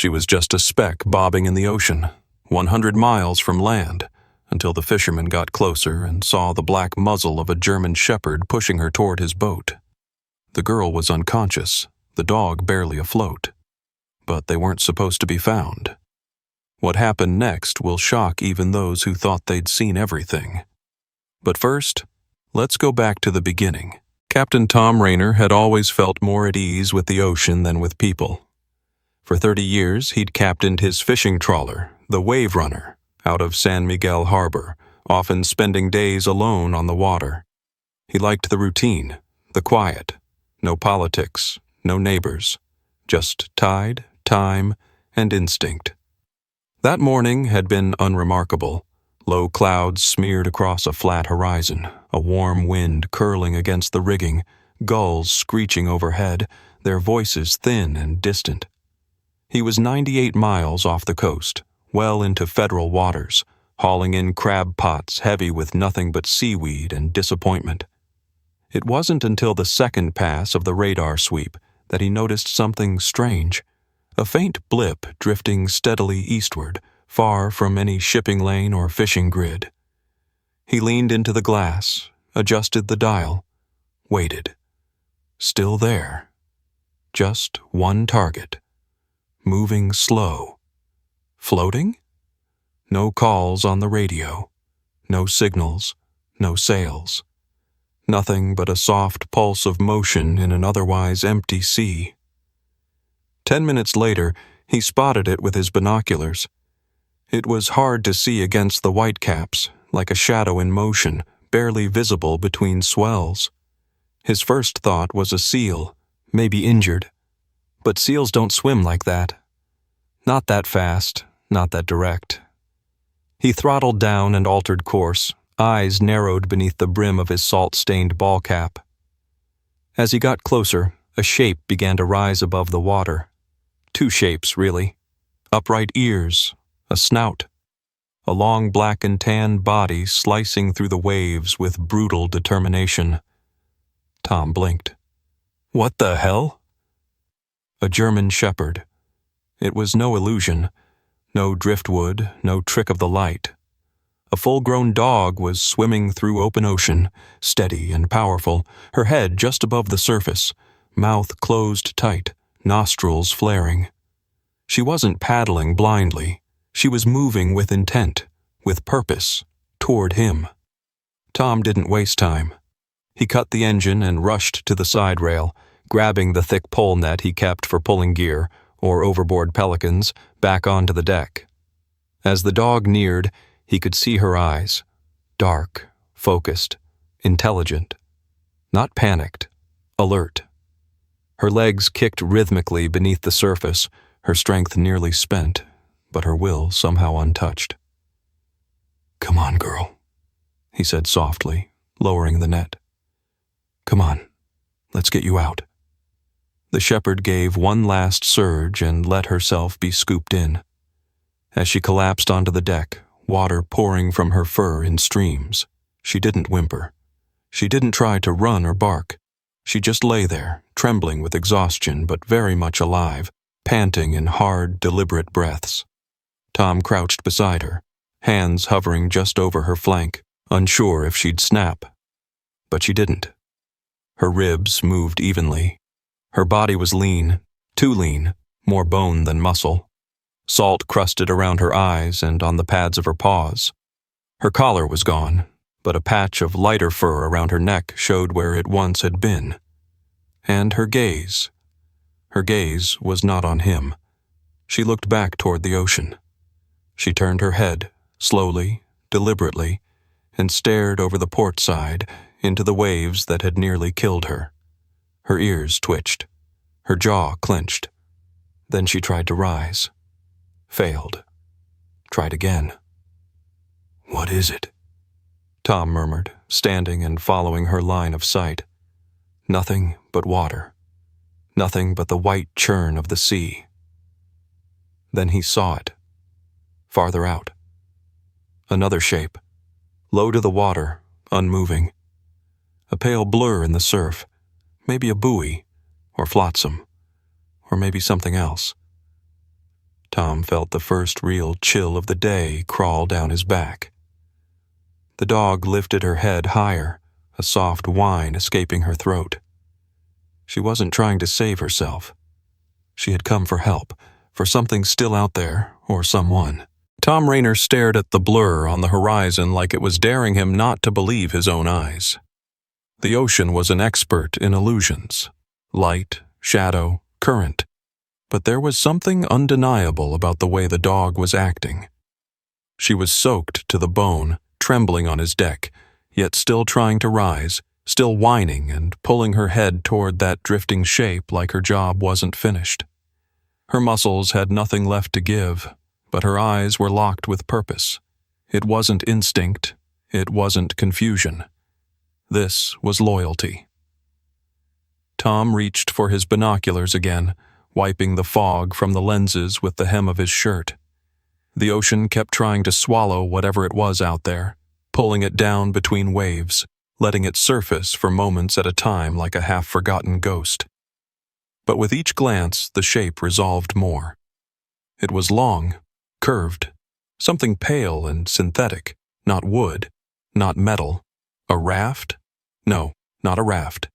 She was just a speck bobbing in the ocean, 100 miles from land, until the fisherman got closer and saw the black muzzle of a German shepherd pushing her toward his boat. The girl was unconscious, the dog barely afloat. But they weren't supposed to be found. What happened next will shock even those who thought they'd seen everything. But first, let's go back to the beginning. Captain Tom Raynor had always felt more at ease with the ocean than with people. For 30 years, he'd captained his fishing trawler, the Wave Runner, out of San Miguel Harbor, often spending days alone on the water. He liked the routine, the quiet, no politics, no neighbors, just tide, time, and instinct. That morning had been unremarkable. Low clouds smeared across a flat horizon, a warm wind curling against the rigging, gulls screeching overhead, their voices thin and distant. He was 98 miles off the coast, well into federal waters, hauling in crab pots heavy with nothing but seaweed and disappointment. It wasn't until the second pass of the radar sweep that he noticed something strange, a faint blip drifting steadily eastward, far from any shipping lane or fishing grid. He leaned into the glass, adjusted the dial, waited. Still there. Just one target. Moving slow. Floating? No calls on the radio. No signals. No sails. Nothing but a soft pulse of motion in an otherwise empty sea. 10 minutes later, he spotted it with his binoculars. It was hard to see against the whitecaps, like a shadow in motion, barely visible between swells. His first thought was a seal, maybe injured. But seals don't swim like that. Not that fast, not that direct. He throttled down and altered course, eyes narrowed beneath the brim of his salt-stained ball cap. As he got closer, a shape began to rise above the water. Two shapes, really. Upright ears, a snout. A long black and tan body slicing through the waves with brutal determination. Tom blinked. What the hell? A Germanshepherd. It was no illusion, no driftwood, no trick of the light. A full-grown dog was swimming through open ocean, steady and powerful, her head just above the surface, mouth closed tight, nostrils flaring. She wasn't paddling blindly. She was moving with intent, with purpose, toward him. Tom didn't waste time. He cut the engine and rushed to the side rail, grabbing the thick pole net he kept for pulling gear, or overboard pelicans, back onto the deck. As the dog neared, he could see her eyes, dark, focused, intelligent. Not panicked, alert. Her legs kicked rhythmically beneath the surface, her strength nearly spent, but her will somehow untouched. "Come on, girl," he said softly, lowering the net. "Come on, let's get you out." The shepherd gave one last surge and let herself be scooped in. As she collapsed onto the deck, water pouring from her fur in streams, she didn't whimper. She didn't try to run or bark. She just lay there, trembling with exhaustion but very much alive, panting in hard, deliberate breaths. Tom crouched beside her, hands hovering just over her flank, unsure if she'd snap. But she didn't. Her ribs moved evenly. Her body was lean, too lean, more bone than muscle. Salt crusted around her eyes and on the pads of her paws. Her collar was gone, but a patch of lighter fur around her neck showed where it once had been. And her gaze was not on him. She looked back toward the ocean. She turned her head, slowly, deliberately, and stared over the port side into the waves that had nearly killed her. Her ears twitched. Her jaw clenched. Then she tried to rise. Failed. Tried again. "What is it?" Tom murmured, standing and following her line of sight. Nothing but water. Nothing but the white churn of the sea. Then he saw it. Farther out. Another shape. Low to the water, unmoving. A pale blur in the surf. Maybe a buoy, or flotsam, or maybe something else. Tom felt the first real chill of the day crawl down his back. The dog lifted her head higher, a soft whine escaping her throat. She wasn't trying to save herself. She had come for help, for something still out there, or someone. Tom Raynor stared at the blur on the horizon like it was daring him not to believe his own eyes. The ocean was an expert in illusions. Light, shadow, current. But there was something undeniable about the way the dog was acting. She was soaked to the bone, trembling on his deck, yet still trying to rise, still whining and pulling her head toward that drifting shape like her job wasn't finished. Her muscles had nothing left to give, but her eyes were locked with purpose. It wasn't instinct, it wasn't confusion. This was loyalty. Tom reached for his binoculars again, wiping the fog from the lenses with the hem of his shirt. The ocean kept trying to swallow whatever it was out there, pulling it down between waves, letting it surface for moments at a time like a half-forgotten ghost. But with each glance, the shape resolved more. It was long, curved, something pale and synthetic, not wood, not metal. A raft? No, not a raft.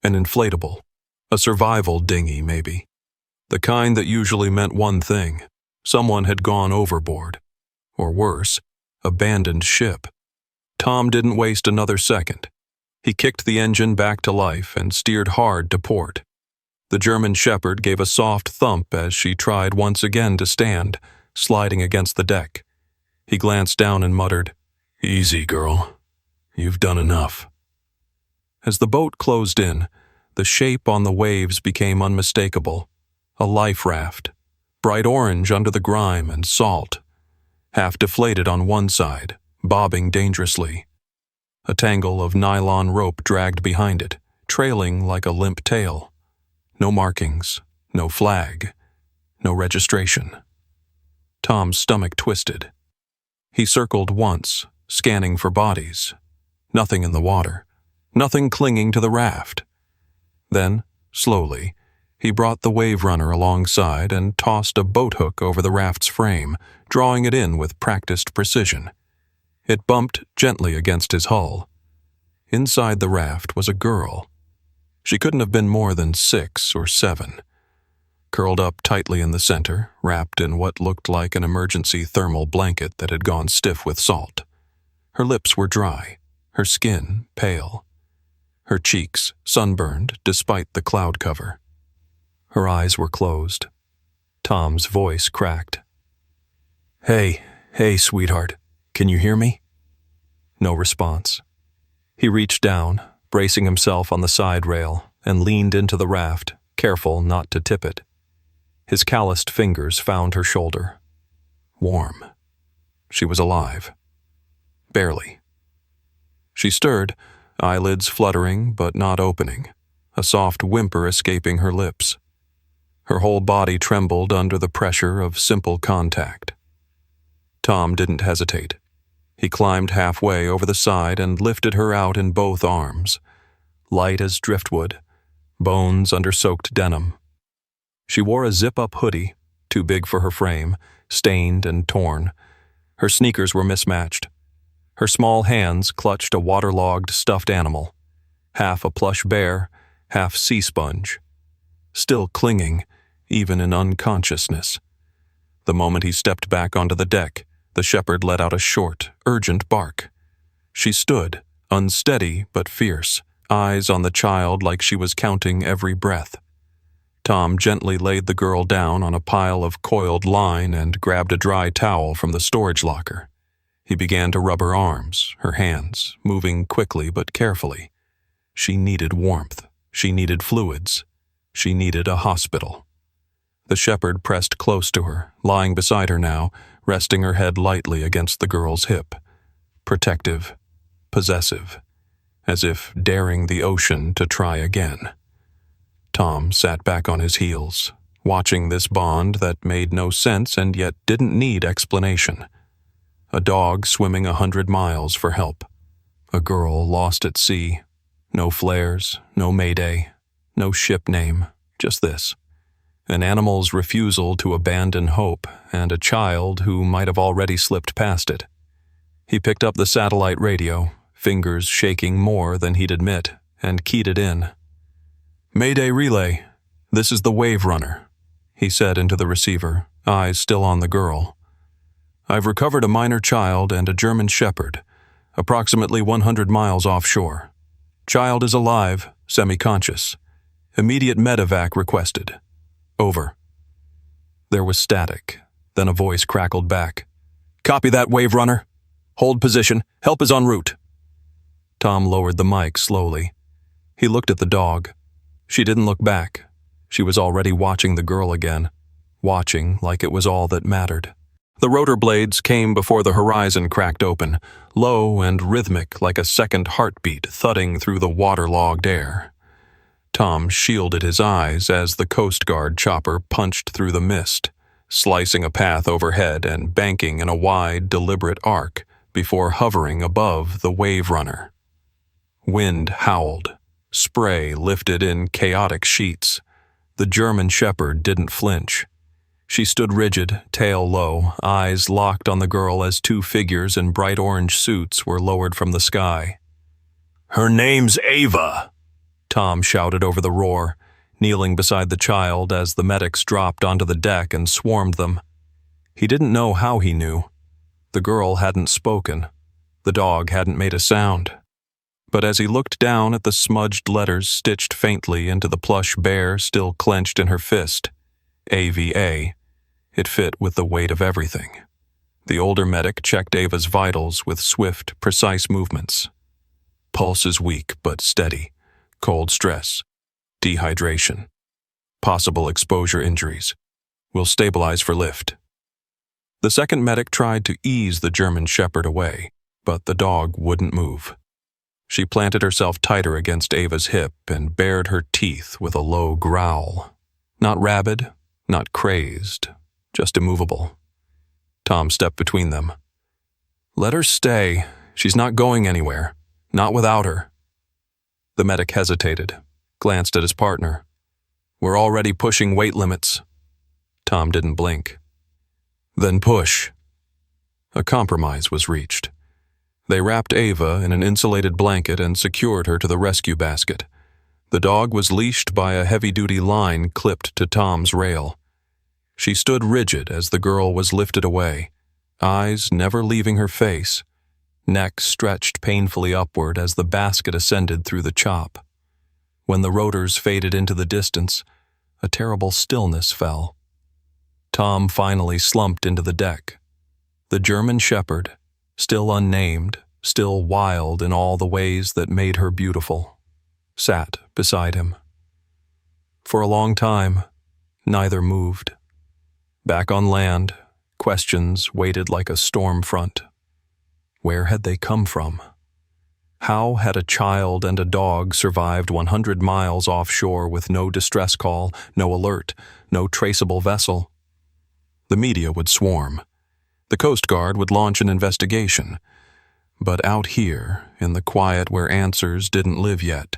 An inflatable. A survival dinghy, maybe. The kind that usually meant one thing. Someone had gone overboard. Or worse, abandoned ship. Tom didn't waste another second. He kicked the engine back to life and steered hard to port. The Germanshepherd gave a soft thump as she tried once again to stand, sliding against the deck. He glanced down and muttered, "Easy, girl. You've done enough." As the boat closed in, the shape on the waves became unmistakable. A life raft, bright orange under the grime and salt, half deflated on one side, bobbing dangerously. A tangle of nylon rope dragged behind it, trailing like a limp tail. No markings, no flag, no registration. Tom's stomach twisted. He circled once, scanning for bodies. Nothing in the water, nothing clinging to the raft. Then, slowly, he brought the wave runner alongside and tossed a boat hook over the raft's frame, drawing it in with practiced precision. It bumped gently against his hull. Inside the raft was a girl. She couldn't have been more than 6 or 7. Curled up tightly in the center, wrapped in what looked like an emergency thermal blanket that had gone stiff with salt. Her lips were dry, her skin pale. Her cheeks sunburned despite the cloud cover. Her eyes were closed. Tom's voice cracked. Hey, sweetheart, can you hear me?" No response. He reached down, bracing himself on the side rail, and leaned into the raft, careful not to tip it. His calloused fingers found her shoulder. Warm. She was alive. Barely. She stirred, eyelids fluttering but not opening, a soft whimper escaping her lips. Her whole body trembled under the pressure of simple contact. Tom didn't hesitate. He climbed halfway over the side and lifted her out in both arms, light as driftwood, bones under soaked denim. She wore a zip-up hoodie, too big for her frame, stained and torn. Her sneakers were mismatched. Her small hands clutched a waterlogged stuffed animal, half a plush bear, half sea sponge. Still clinging, even in unconsciousness. The moment he stepped back onto the deck, the shepherd let out a short, urgent bark. She stood, unsteady but fierce, eyes on the child like she was counting every breath. Tom gently laid the girl down on a pile of coiled line and grabbed a dry towel from the storage locker. He began to rub her arms, her hands, moving quickly but carefully. She needed warmth. She needed fluids. She needed a hospital. The shepherd pressed close to her, lying beside her now, resting her head lightly against the girl's hip. Protective, possessive, as if daring the ocean to try again. Tom sat back on his heels, watching this bond that made no sense and yet didn't need explanation. A dog swimming 100 miles for help. A girl lost at sea. No flares, no mayday, no ship name, just this. an animal's refusal to abandon hope, and a child who might have already slipped past it. He picked up the satellite radio, fingers shaking more than he'd admit, and keyed it in. "Mayday relay, this is the Wave Runner," he said into the receiver, eyes still on the girl. "I've recovered a minor child and a Germanshepherd, approximately 100 miles offshore. Child is alive, semi-conscious. Immediate medevac requested. Over." There was static, then a voice crackled back. "Copy that, Wave Runner. Hold position. Help is en route." Tom lowered the mic slowly. He looked at the dog. She didn't look back. She was already watching the girl again, watching like it was all that mattered. The rotor blades came before the horizon cracked open, low and rhythmic like a second heartbeat thudding through the waterlogged air. Tom shielded his eyes as the Coast Guard chopper punched through the mist, slicing a path overhead and banking in a wide, deliberate arc before hovering above the Wave Runner. Wind howled. Spray lifted in chaotic sheets. The Germanshepherd didn't flinch. She stood rigid, tail low, eyes locked on the girl as two figures in bright orange suits were lowered from the sky. "Her name's Ava," Tom shouted over the roar, kneeling beside the child as the medics dropped onto the deck and swarmed them. He didn't know how he knew. The girl hadn't spoken. The dog hadn't made a sound. But as he looked down at the smudged letters stitched faintly into the plush bear still clenched in her fist, AVA, it fit with the weight of everything. The older medic checked Ava's vitals with swift, precise movements. Pulse is weak but steady. Cold stress. Dehydration. Possible exposure injuries. Will stabilize for lift. The second medic tried to ease the Germanshepherd away, but the dog wouldn't move. She planted herself tighter against Ava's hip and bared her teeth with a low growl. Not rabid, not crazed, just immovable. Tom stepped between them. "Let her stay. She's not going anywhere. Not without her." The medic hesitated, glanced at his partner. "We're already pushing weight limits." Tom didn't blink. "Then push." A compromise was reached. They wrapped Ava in an insulated blanket and secured her to the rescue basket. The dog was leashed by a heavy-duty line clipped to Tom's rail. She stood rigid as the girl was lifted away, eyes never leaving her face, neck stretched painfully upward as the basket ascended through the chop. When the rotors faded into the distance, a terrible stillness fell. Tom finally slumped into the deck. The Germanshepherd, still unnamed, still wild in all the ways that made her beautiful, sat beside him. For a long time, neither moved. Back on land, questions waited like a storm front. Where had they come from? How had a child and a dog survived 100 miles offshore with no distress call, no alert, no traceable vessel? The media would swarm. The Coast Guard would launch an investigation. But out here, in the quiet where answers didn't live yet,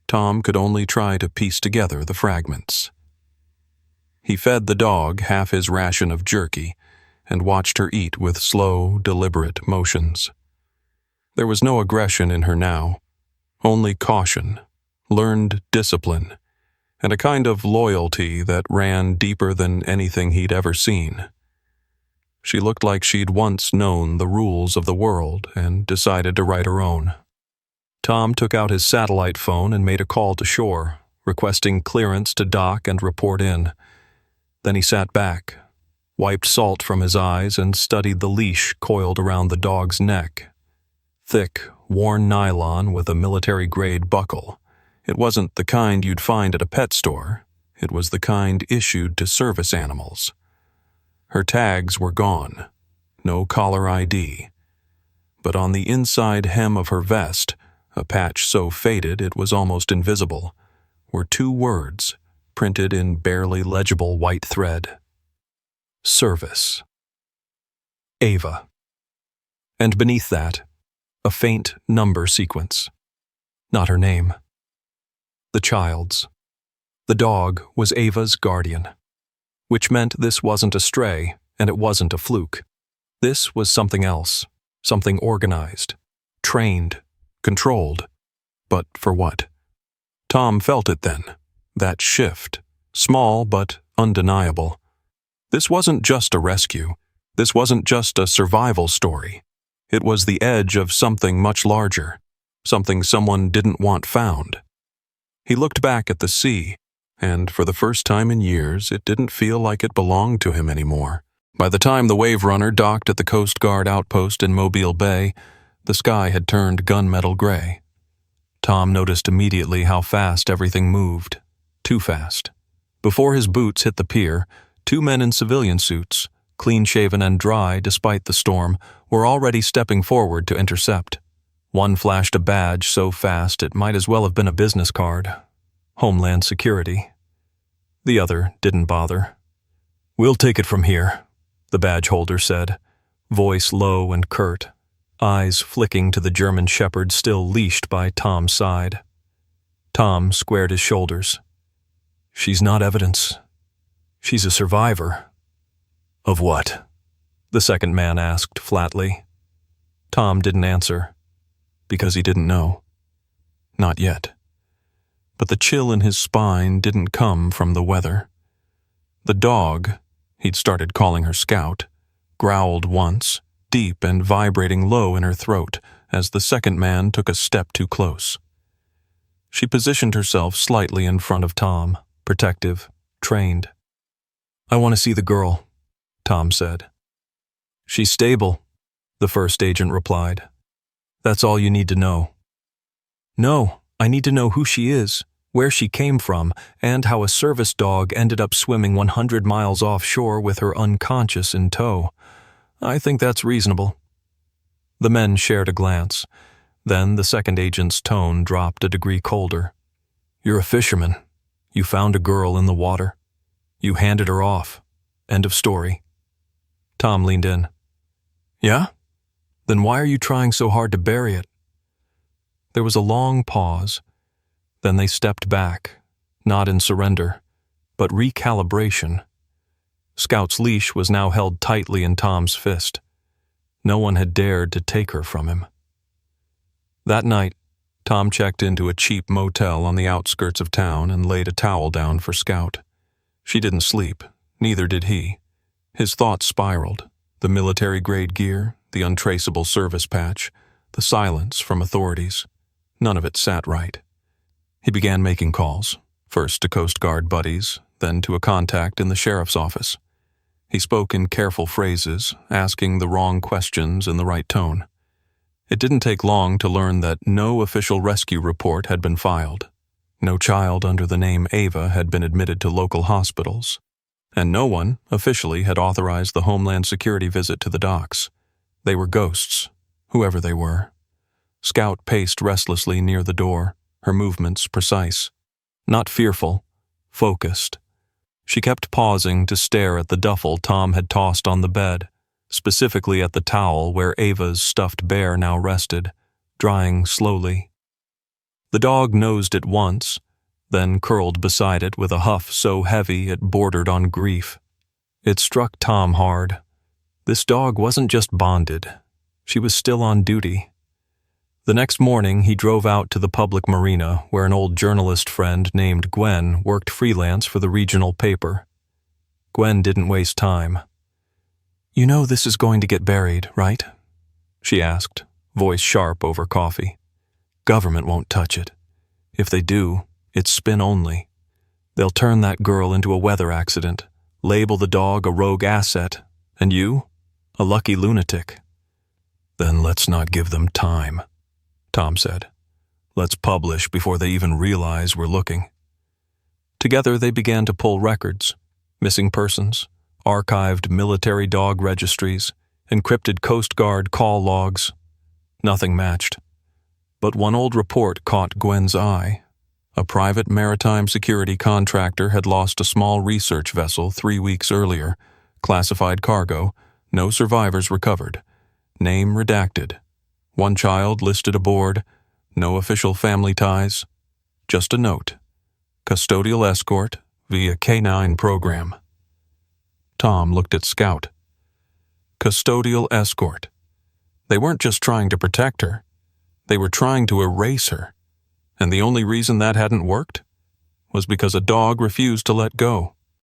Tom could only try to piece together the fragments. He fed the dog half his ration of jerky and watched her eat with slow, deliberate motions. There was no aggression in her now, only caution, learned discipline, and a kind of loyalty that ran deeper than anything he'd ever seen. She looked like she'd once known the rules of the world and decided to write her own. Tom took out his satellite phone and made a call to shore, requesting clearance to dock and report in. Then he sat back, wiped salt from his eyes, and studied the leash coiled around the dog's neck. Thick, worn nylon with a military-grade buckle. It wasn't the kind you'd find at a pet store. It was the kind issued to service animals. Her tags were gone. No caller ID. But on the inside hem of her vest, a patch so faded it was almost invisible, were two words printed in barely legible white thread. Service. Ava. And beneath that, a faint number sequence. Not her name. The child's. The dog was Ava's guardian, which meant this wasn't a stray and it wasn't a fluke. This was something else, something organized, trained, controlled. But for what? Tom felt it then, that shift, small but undeniable. This wasn't just a rescue. This wasn't just a survival story. It was the edge of something much larger, something someone didn't want found. He looked back at the sea, and for the first time in years, it didn't feel like it belonged to him anymore. By the time the Wave Runner docked at the Coast Guard outpost in Mobile Bay, the sky had turned gunmetal gray. Tom noticed immediately how fast everything moved. Too fast. Before his boots hit the pier, 2 men in civilian suits, clean-shaven and dry despite the storm, were already stepping forward to intercept. One flashed a badge so fast it might as well have been a business card. Homeland Security. The other didn't bother. "We'll take it from here," the badge holder said, voice low and curt, eyes flicking to the Germanshepherd still leashed by Tom's side. Tom squared his shoulders. "She's not evidence. She's a survivor." "Of what?" the second man asked flatly. Tom didn't answer, because he didn't know. Not yet. But the chill in his spine didn't come from the weather. The dog, he'd started calling her Scout, growled once, deep and vibrating low in her throat, as the second man took a step too close. She positioned herself slightly in front of Tom, protective, trained. "I want to see the girl," Tom said. "She's stable," the first agent replied. "That's all you need to know." "No, I need to know who she is, where she came from, and how a service dog ended up swimming 100 miles offshore with her unconscious in tow. I think that's reasonable." The men shared a glance. Then the second agent's tone dropped a degree colder. "You're a fisherman. You found a girl in the water. You handed her off. End of story." Tom leaned in. "Yeah? Then why are you trying so hard to bury it?" There was a long pause. Then they stepped back, not in surrender, but recalibration. Scout's leash was now held tightly in Tom's fist. No one had dared to take her from him. That night, Tom checked into a cheap motel on the outskirts of town and laid a towel down for Scout. She didn't sleep, neither did he. His thoughts spiraled. The military-grade gear, the untraceable service patch, the silence from authorities. None of it sat right. He began making calls, first to Coast Guard buddies, then to a contact in the sheriff's office. He spoke in careful phrases, asking the wrong questions in the right tone. It didn't take long to learn that no official rescue report had been filed. No child under the name Ava had been admitted to local hospitals, and no one officially had authorized the Homeland Security visit to the docks. They were ghosts, whoever they were. Scout paced restlessly near the door, her movements precise. Not fearful, focused. She kept pausing to stare at the duffel Tom had tossed on the bed, specifically at the towel where Ava's stuffed bear now rested, drying slowly. The dog nosed it once, then curled beside it with a huff so heavy it bordered on grief. It struck Tom hard. This dog wasn't just bonded. She was still on duty. The next morning, he drove out to the public marina where an old journalist friend named Gwen worked freelance for the regional paper. Gwen didn't waste time. "You know this is going to get buried, right?" she asked, voice sharp over coffee. "Government won't touch it. If they do, it's spin only. They'll turn that girl into a weather accident, label the dog a rogue asset, and you, a lucky lunatic." "Then let's not give them time," Tom said. "Let's publish before they even realize we're looking." Together they began to pull records, missing persons, archived military dog registries, encrypted Coast Guard call logs. Nothing matched. But one old report caught Gwen's eye. A private maritime security contractor had lost a small research vessel 3 weeks earlier, classified cargo, no survivors recovered, name redacted. One child listed aboard, no official family ties, just a note. Custodial escort via K9 program. Tom looked at Scout. Custodial escort. They weren't just trying to protect her. They were trying to erase her. And the only reason that hadn't worked was because a dog refused to let go.